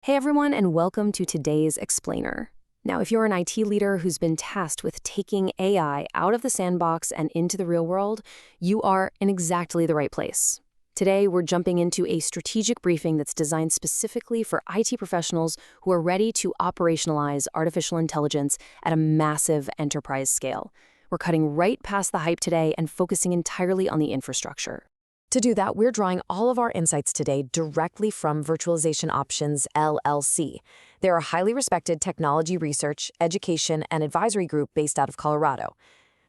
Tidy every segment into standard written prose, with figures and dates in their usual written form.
Hey everyone, and welcome to today's Explainer. Now, if you're an IT leader who's been tasked with taking AI out of the sandbox and into the real world, you are in exactly the right place. Today, we're jumping into a strategic briefing that's designed specifically for IT professionals who are ready to operationalize artificial intelligence at a massive enterprise scale. We're cutting right past the hype today and focusing entirely on the infrastructure. To do that, we're drawing all of our insights today directly from Virtualization Options LLC. They're a highly respected technology research, education, and advisory group based out of Colorado.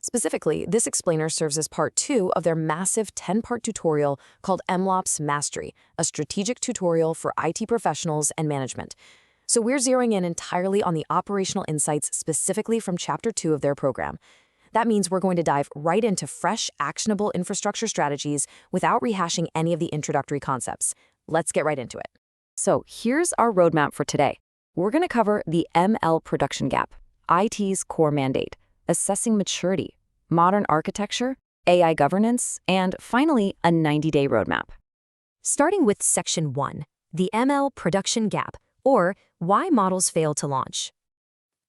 Specifically, this explainer serves as part 2 of their massive 10-part tutorial called MLOps Mastery, a strategic tutorial for IT professionals and management. So we're zeroing in entirely on the operational insights specifically from Chapter 2 of their program. That means we're going to dive right into fresh, actionable infrastructure strategies without rehashing any of the introductory concepts. Let's get right into it. So here's our roadmap for today. We're going to cover the ML production gap, IT's core mandate, assessing maturity, modern architecture, AI governance, and finally, a 90-day roadmap. Starting with Section 1, the ML production gap, or why models fail to launch.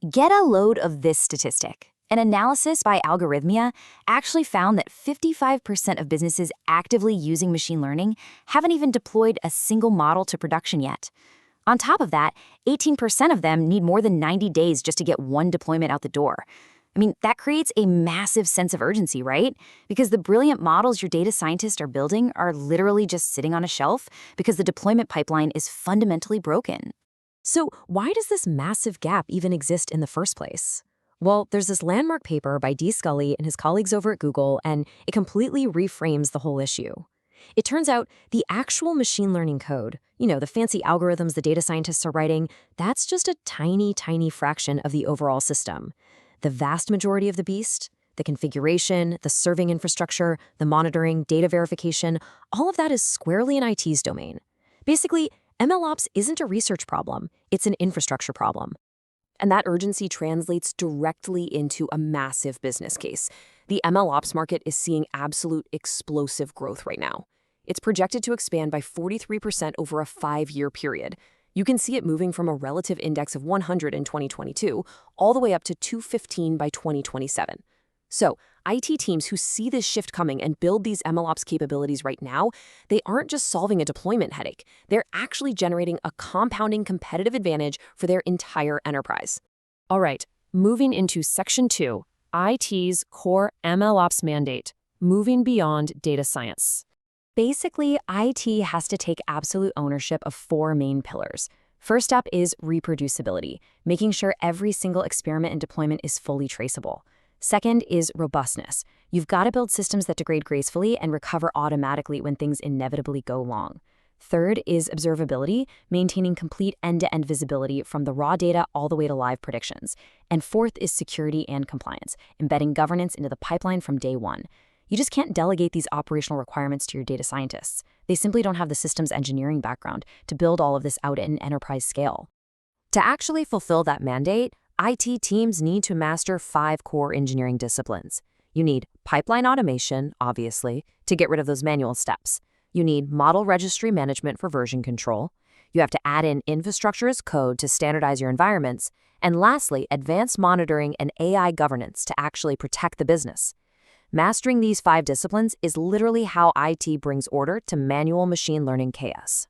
Get a load of this statistic. An analysis by Algorithmia actually found that 55% of businesses actively using machine learning haven't even deployed a single model to production yet. On top of that, 18% of them need more than 90 days just to get one deployment out the door. I mean, that creates a massive sense of urgency, right? Because the brilliant models your data scientists are building are literally just sitting on a shelf because the deployment pipeline is fundamentally broken. So why does this massive gap even exist in the first place? Well, there's this landmark paper by D. Scully and his colleagues over at Google, and it completely reframes the whole issue. It turns out the actual machine learning code, the fancy algorithms the data scientists are writing, that's just a tiny, tiny fraction of the overall system. The vast majority of the beast, the configuration, the serving infrastructure, the monitoring, data verification, all of that is squarely in IT's domain. Basically, MLOps isn't a research problem, it's an infrastructure problem. And that urgency translates directly into a massive business case. The MLOps market is seeing absolute explosive growth right now. It's projected to expand by 43% over a 5-year period. You can see it moving from a relative index of 100 in 2022 all the way up to 215 by 2027. So, IT teams who see this shift coming and build these MLOps capabilities right now, they aren't just solving a deployment headache. They're actually generating a compounding competitive advantage for their entire enterprise. All right, moving into Section 2, IT's core MLOps mandate, moving beyond data science. Basically, IT has to take absolute ownership of 4 main pillars. First up is reproducibility, making sure every single experiment and deployment is fully traceable. Second is robustness. You've got to build systems that degrade gracefully and recover automatically when things inevitably go wrong. Third is observability, maintaining complete end-to-end visibility from the raw data all the way to live predictions. And fourth is security and compliance, embedding governance into the pipeline from day one. You just can't delegate these operational requirements to your data scientists. They simply don't have the systems engineering background to build all of this out at an enterprise scale. To actually fulfill that mandate, IT teams need to master 5 core engineering disciplines. You need pipeline automation, obviously, to get rid of those manual steps. You need model registry management for version control. You have to add in infrastructure as code to standardize your environments. And lastly, advanced monitoring and AI governance to actually protect the business. Mastering these 5 disciplines is literally how IT brings order to manual machine learning chaos.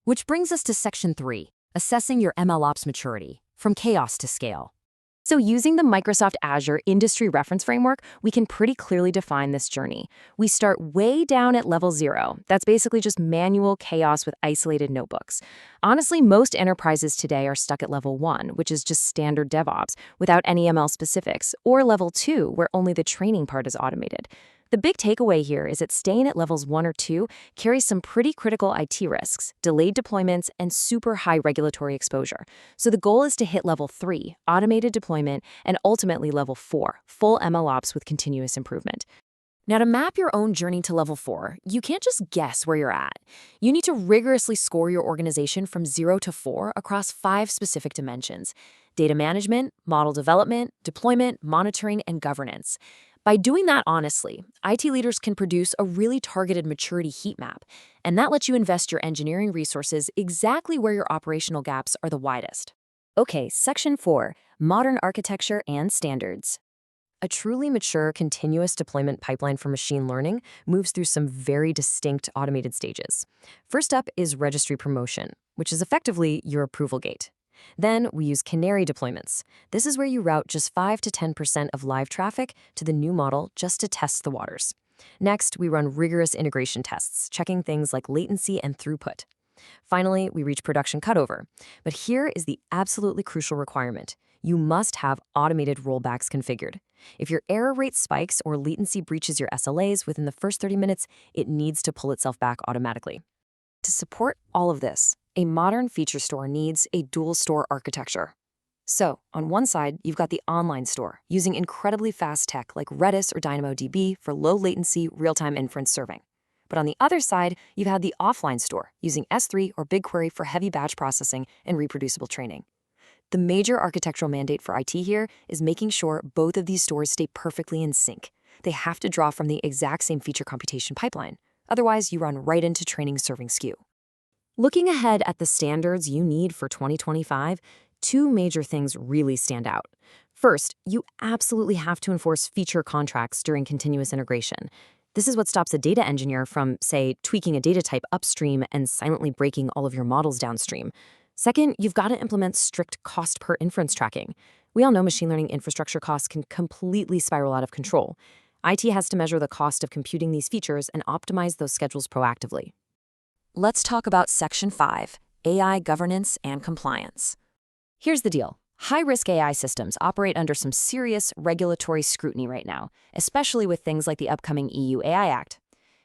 Which brings us to Section 3, assessing your MLOps maturity. From chaos to scale. So using the Microsoft Azure Industry Reference Framework, we can pretty clearly define this journey. We start way down at level 0. That's basically just manual chaos with isolated notebooks. Honestly, most enterprises today are stuck at level 1, which is just standard DevOps, without any ML specifics, or level 2, where only the training part is automated. The big takeaway here is that staying at levels 1 or 2 carries some pretty critical IT risks, delayed deployments, and super high regulatory exposure. So the goal is to hit level 3, automated deployment, and ultimately level 4, full MLOps with continuous improvement. Now, to map your own journey to level 4, you can't just guess where you're at. You need to rigorously score your organization from 0 to 4 across 5 specific dimensions: data management, model development, deployment, monitoring, and governance. By doing that honestly, IT leaders can produce a really targeted maturity heat map, and that lets you invest your engineering resources exactly where your operational gaps are the widest. Okay, Section 4, Modern Architecture and Standards. A truly mature, continuous deployment pipeline for machine learning moves through some very distinct automated stages. First up is registry promotion, which is effectively your approval gate. Then we use canary deployments. This is where you route just 5 to 10% of live traffic to the new model just to test the waters. Next, we run rigorous integration tests, checking things like latency and throughput. Finally, we reach production cutover. But here is the absolutely crucial requirement. You must have automated rollbacks configured. If your error rate spikes or latency breaches your SLAs within the first 30 minutes, it needs to pull itself back automatically. To support all of this, a modern feature store needs a dual store architecture. So, on one side, you've got the online store, using incredibly fast tech like Redis or DynamoDB for low latency, real-time inference serving. But on the other side, you've had the offline store, using S3 or BigQuery for heavy batch processing and reproducible training. The major architectural mandate for IT here is making sure both of these stores stay perfectly in sync. They have to draw from the exact same feature computation pipeline. Otherwise, you run right into training serving skew. Looking ahead at the standards you need for 2025, two major things really stand out. First, you absolutely have to enforce feature contracts during continuous integration. This is what stops a data engineer from, say, tweaking a data type upstream and silently breaking all of your models downstream. Second, you've got to implement strict cost per inference tracking. We all know machine learning infrastructure costs can completely spiral out of control. IT has to measure the cost of computing these features and optimize those schedules proactively. Let's talk about Section 5, AI governance and compliance. Here's the deal. High-risk AI systems operate under some serious regulatory scrutiny right now, especially with things like the upcoming EU AI Act.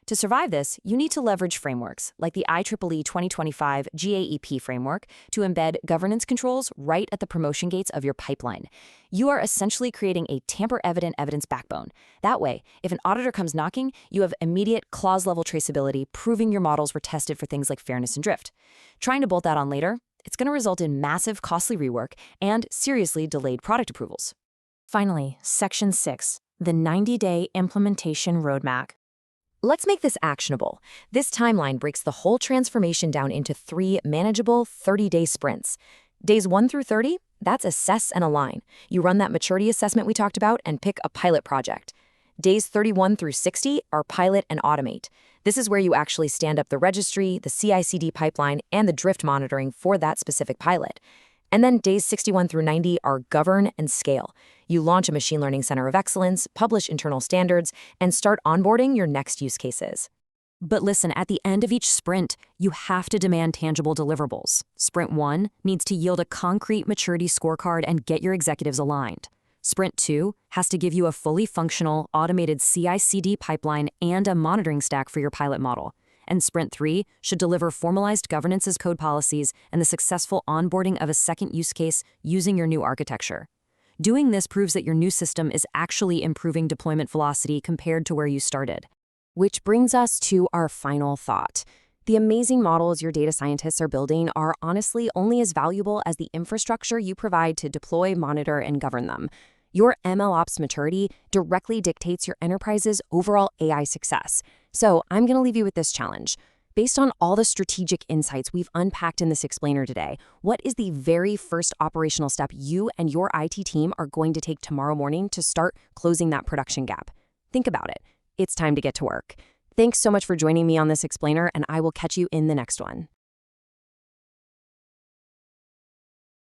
To survive this, you need to leverage frameworks like the IEEE 2025 GAAP framework to embed governance controls right at the promotion gates of your pipeline. You are essentially creating a tamper-evident evidence backbone. That way, if an auditor comes knocking, you have immediate clause-level traceability, proving your models were tested for things like fairness and drift. Trying to bolt that on later, it's going to result in massive, costly rework and seriously delayed product approvals. Finally, Section 6, the 90-day implementation roadmap. Let's make this actionable. This timeline breaks the whole transformation down into 3 manageable 30-day sprints. Days 1 through 30, that's assess and align. You run that maturity assessment we talked about and pick a pilot project. Days 31 through 60 are pilot and automate. This is where you actually stand up the registry, the CI/CD pipeline, and the drift monitoring for that specific pilot. And then days 61 through 90 are govern and scale. You launch a machine learning center of excellence, publish internal standards, and start onboarding your next use cases. But listen, at the end of each sprint, you have to demand tangible deliverables. Sprint 1 needs to yield a concrete maturity scorecard and get your executives aligned. Sprint 2 has to give you a fully functional, automated CI/CD pipeline and a monitoring stack for your pilot model. And Sprint 3 should deliver formalized governance as code policies and the successful onboarding of a second use case using your new architecture. Doing this proves that your new system is actually improving deployment velocity compared to where you started. Which brings us to our final thought. The amazing models your data scientists are building are honestly only as valuable as the infrastructure you provide to deploy, monitor, and govern them. Your MLOps maturity directly dictates your enterprise's overall AI success. So I'm going to leave you with this challenge. Based on all the strategic insights we've unpacked in this explainer today, what is the very first operational step you and your IT team are going to take tomorrow morning to start closing that production gap? Think about it. It's time to get to work. Thanks so much for joining me on this explainer, and I will catch you in the next one.